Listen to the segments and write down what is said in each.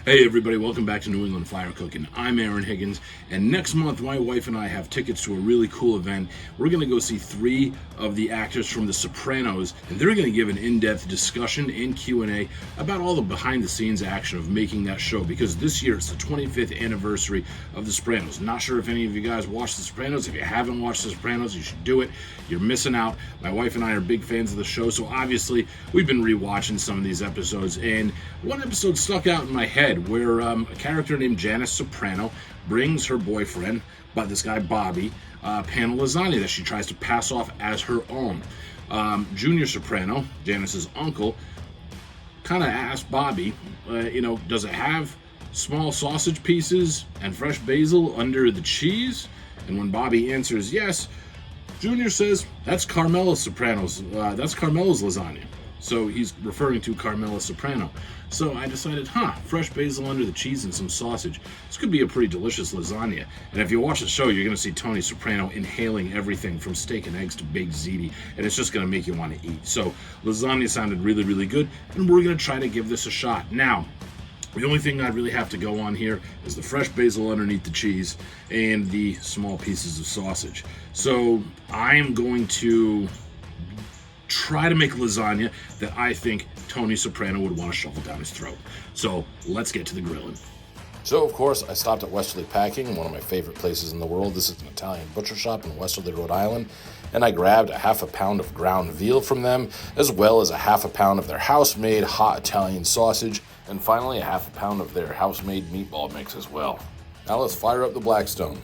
Hey everybody, welcome back to New England Fire Cooking. I'm Aaron Higgins, and next month my wife and I have tickets to a really cool event. We're going to go see 3 of the actors from The Sopranos, and they're going to give an in-depth discussion and Q&A about all the behind-the-scenes action of making that show, because this year it's the 25th anniversary of The Sopranos. Not sure if any of you guys watched The Sopranos. If you haven't watched The Sopranos, you should do it. You're missing out. My wife and I are big fans of the show, so obviously we've been rewatching some of these episodes, and one episode stuck out in my head where a character named Janice Soprano brings her boyfriend, this guy Bobby, a pan of lasagna that she tries to pass off as her own. Junior Soprano, Janice's uncle, kind of asked Bobby, does it have small sausage pieces and fresh basil under the cheese? And when Bobby answers yes, Junior says, that's Carmela's that's Carmela's lasagna. So he's referring to Carmela Soprano. So I decided, fresh basil under the cheese and some sausage. This could be a pretty delicious lasagna. And if you watch the show, you're going to see Tony Soprano inhaling everything from steak and eggs to baked ziti. And it's just going to make you want to eat. So lasagna sounded really, really good. And we're going to try to give this a shot. Now, the only thing I really have to go on here is the fresh basil underneath the cheese and the small pieces of sausage. So I am going to try to make lasagna that I think Tony Soprano would want to shovel down his throat. So let's get to the grilling. So, of course, I stopped at Westerly Packing, one of my favorite places in the world. This is an Italian butcher shop in Westerly, Rhode Island. And I grabbed a half a pound of ground veal from them, as well as a half a pound of their house-made hot Italian sausage, and finally a half a pound of their house-made meatball mix as well. Now let's fire up the Blackstone.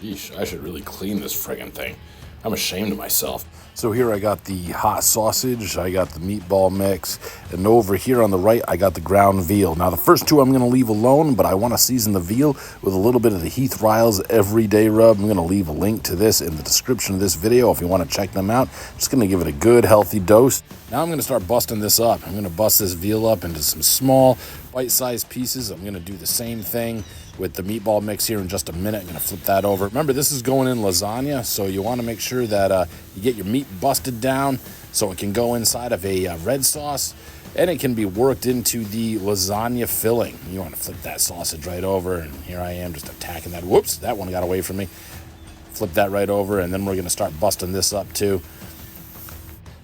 Yeesh, I should really clean this friggin' thing. I'm ashamed of myself. So here I got the hot sausage, I got the meatball mix, and over here on the right I got the ground veal. Now the first two I'm going to leave alone, but I want to season the veal with a little bit of the Heath Riles Everyday Rub. I'm going to leave a link to this in the description of this video if you want to check them out. Just going to give it a good healthy dose. Now I'm going to start busting this up. I'm going to bust this veal up into some small bite-sized pieces. I'm going to do the same thing with the meatball mix here in just a minute. I'm going to flip that over. Remember, this is going in lasagna, so you want to make sure that you get your meat busted down so it can go inside of a red sauce, and it can be worked into the lasagna filling. You want to flip that sausage right over, and here I am just attacking that. Whoops, that one got away from me. Flip that right over, and then we're going to start busting this up too.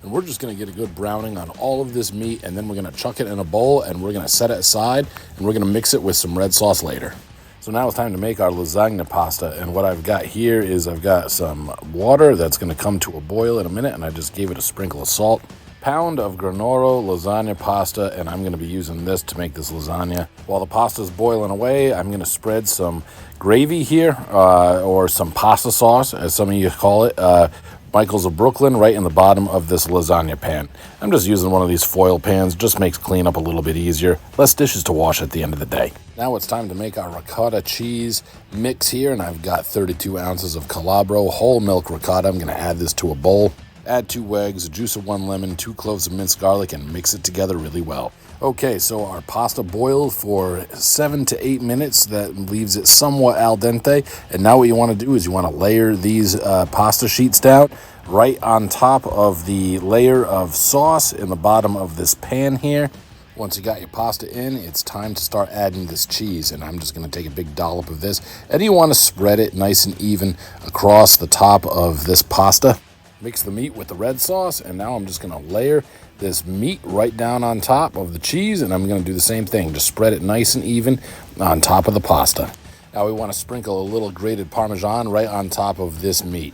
And we're just going to get a good browning on all of this meat, and then we're going to chuck it in a bowl, and we're going to set it aside, and we're going to mix it with some red sauce later. So now it's time to make our lasagna pasta, and what I've got here is I've got some water that's going to come to a boil in a minute, and I just gave it a sprinkle of salt. Pound of Granoro lasagna pasta, and I'm going to be using this to make this lasagna. While the pasta's boiling away, I'm going to spread some gravy here, or some pasta sauce, as some of you call it, Michael's of Brooklyn, right in the bottom of this lasagna pan. I'm just using one of these foil pans, just makes cleanup a little bit easier. Less dishes to wash at the end of the day. Now it's time to make our ricotta cheese mix here, and I've got 32 ounces of Calabro whole milk ricotta. I'm going to add this to a bowl. Add 2 eggs, the juice of 1 lemon, 2 cloves of minced garlic, and mix it together really well. Okay, so our pasta boiled for 7 to 8 minutes. That leaves it somewhat al dente. And now what you want to do is you want to layer these pasta sheets down right on top of the layer of sauce in the bottom of this pan here. Once you got your pasta in, it's time to start adding this cheese. And I'm just going to take a big dollop of this. And you want to spread it nice and even across the top of this pasta. Mix the meat with the red sauce, and now I'm just going to layer this meat right down on top of the cheese, and I'm going to do the same thing. Just spread it nice and even on top of the pasta. Now we want to sprinkle a little grated Parmesan right on top of this meat.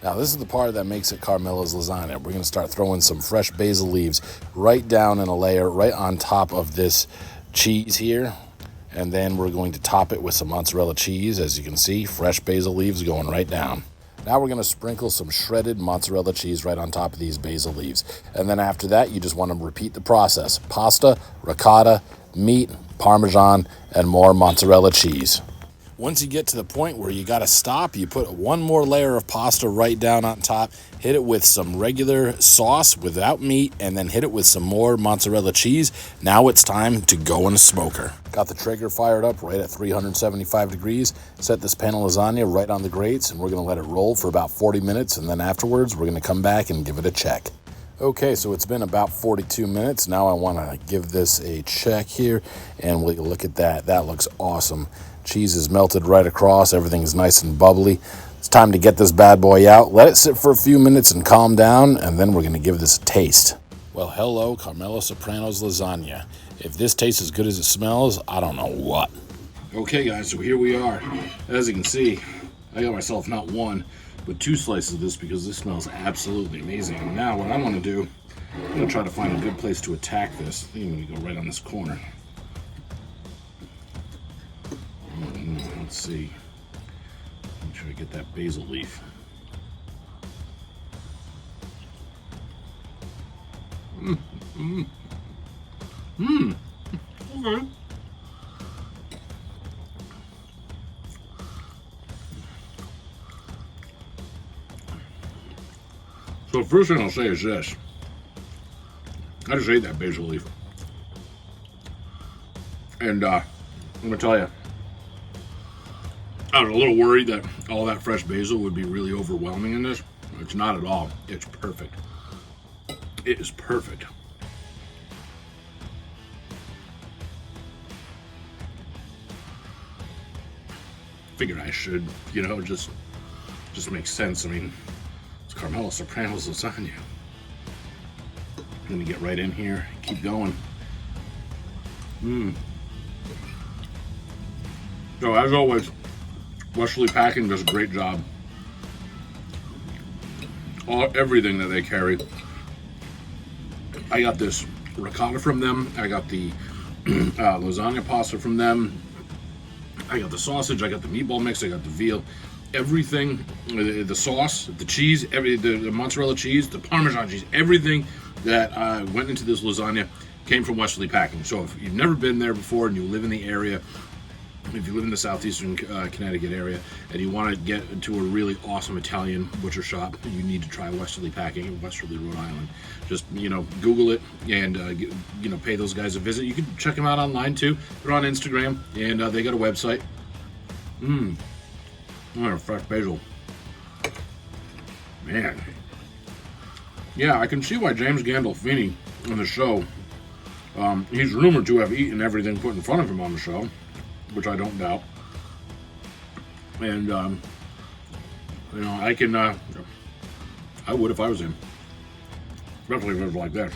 Now this is the part that makes it Carmela's lasagna. We're going to start throwing some fresh basil leaves right down in a layer right on top of this cheese here. And then we're going to top it with some mozzarella cheese. As you can see, fresh basil leaves going right down. Now we're going to sprinkle some shredded mozzarella cheese right on top of these basil leaves. And then after that, you just want to repeat the process. Pasta, ricotta, meat, Parmesan, and more mozzarella cheese. Once you get to the point where you got to stop, you put one more layer of pasta right down on top, hit it with some regular sauce without meat, and then hit it with some more mozzarella cheese. Now it's time to go in a smoker. Got the Traeger fired up right at 375 degrees. Set this pan of lasagna right on the grates, and we're going to let it roll for about 40 minutes, and then afterwards we're going to come back and give it a check. Okay, so it's been about 42 minutes. Now I want to give this a check here, and we'll look at that. That looks awesome. Cheese is melted right across. Everything is nice and bubbly. It's time to get this bad boy out. Let it sit for a few minutes and calm down, and then we're going to give this a taste. Well, hello, Carmela Soprano's lasagna. If this tastes as good as it smells, I don't know what. Okay, guys, so here we are. As you can see, I got myself not one, but 2 slices of this because this smells absolutely amazing. And now what I'm going to do, I'm going to try to find a good place to attack this. I think I'm going to go right on this corner. Let's see. Make sure I get that basil leaf. Okay. So the first thing I'll say is this. I just ate that basil leaf. And I'm gonna tell you, I was a little worried that all that fresh basil would be really overwhelming in this. It's not at all. It's perfect. It is perfect. Figured I should, just makes sense. I mean, it's Carmela Soprano's lasagna. I'm gonna get right in here, keep going. So as always, Westerly Packing does a great job. Everything that they carry. I got this ricotta from them. I got the lasagna pasta from them. I got the sausage, I got the meatball mix, I got the veal, everything, the sauce, the cheese, the mozzarella cheese, the Parmesan cheese, everything that went into this lasagna came from Westerly Packing. So if you've never been there before and you live in the area, if you live in the southeastern Connecticut area and you want to get into a really awesome Italian butcher shop, you need to try Westerly Packing in Westerly, Rhode Island. Just, Google it and, pay those guys a visit. You can check them out online too. They're on Instagram and they got a website. Fresh basil. Man. Yeah, I can see why James Gandolfini on the show, he's rumored to have eaten everything put in front of him on the show, which I don't doubt. And, I would if I was him. Especially if it was like this.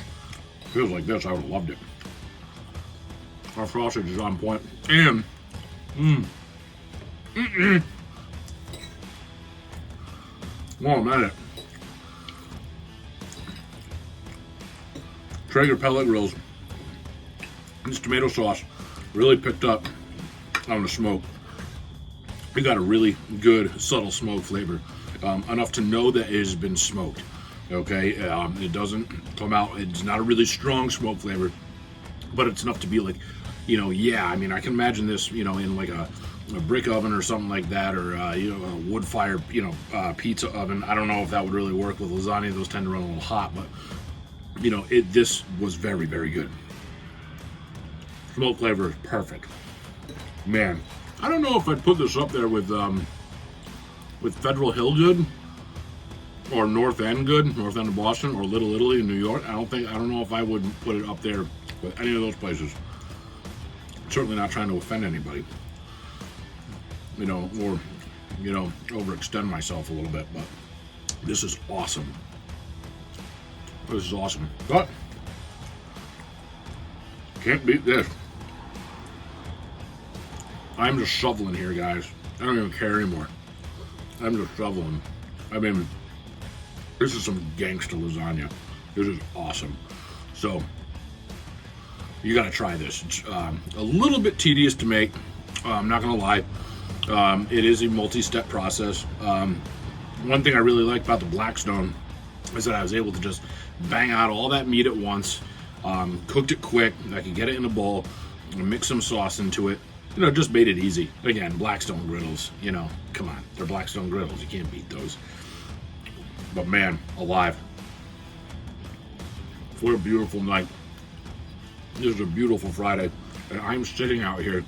If it was like this, I would have loved it. Our sausage is on point. And, One minute. Traeger pellet grills. This tomato sauce really picked up on the smoke. We got a really good subtle smoke flavor, enough to know that it has been smoked. Okay, it doesn't come out. It's not a really strong smoke flavor, but it's enough to be like, I mean, I can imagine this, in like a brick oven or something like that, or a wood fire, pizza oven. I don't know if that would really work with lasagna. Those tend to run a little hot, but this was very, very good. Smoke flavor is perfect. Man, I don't know if I'd put this up there with Federal Hill Good or North End Good, North End of Boston, or Little Italy in New York. I don't know if I would put it up there with any of those places. Certainly not trying to offend anybody, or overextend myself a little bit, but this is awesome. This is awesome. But can't beat this. I'm just shoveling here, guys. I don't even care anymore. I'm just shoveling. I mean, this is some gangsta lasagna. This is awesome. So, you gotta try this. It's a little bit tedious to make. I'm not gonna lie. It is a multi-step process. One thing I really liked about the Blackstone is that I was able to just bang out all that meat at once. Cooked it quick. I could get it in a bowl, mix some sauce into it. Just made it easy. Again, Blackstone griddles, come on. They're Blackstone griddles. You can't beat those. But man, alive. What a beautiful night. This is a beautiful Friday. And I'm sitting out here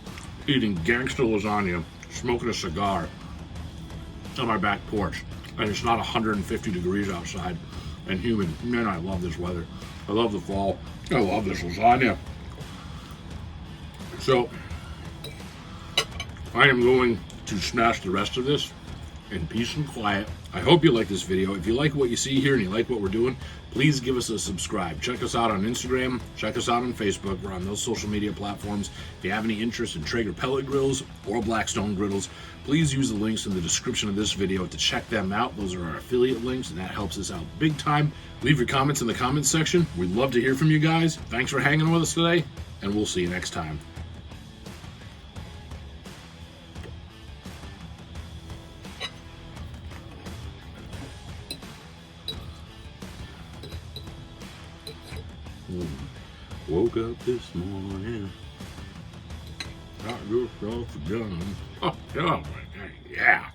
eating gangsta lasagna, smoking a cigar on my back porch. And it's not 150 degrees outside. and humid. Man, I love this weather. I love the fall. I love this lasagna. So, I am going to smash the rest of this in peace and quiet. I hope you like this video. If you like what you see here and you like what we're doing, please give us a subscribe. Check us out on Instagram. Check us out on Facebook. We're on those social media platforms. If you have any interest in Traeger pellet grills or Blackstone griddles, please use the links in the description of this video to check them out. Those are our affiliate links, and that helps us out big time. Leave your comments in the comments section. We'd love to hear from you guys. Thanks for hanging with us today, and we'll see you next time. Woke up this morning, got yourself a gun. Oh, my God, yeah.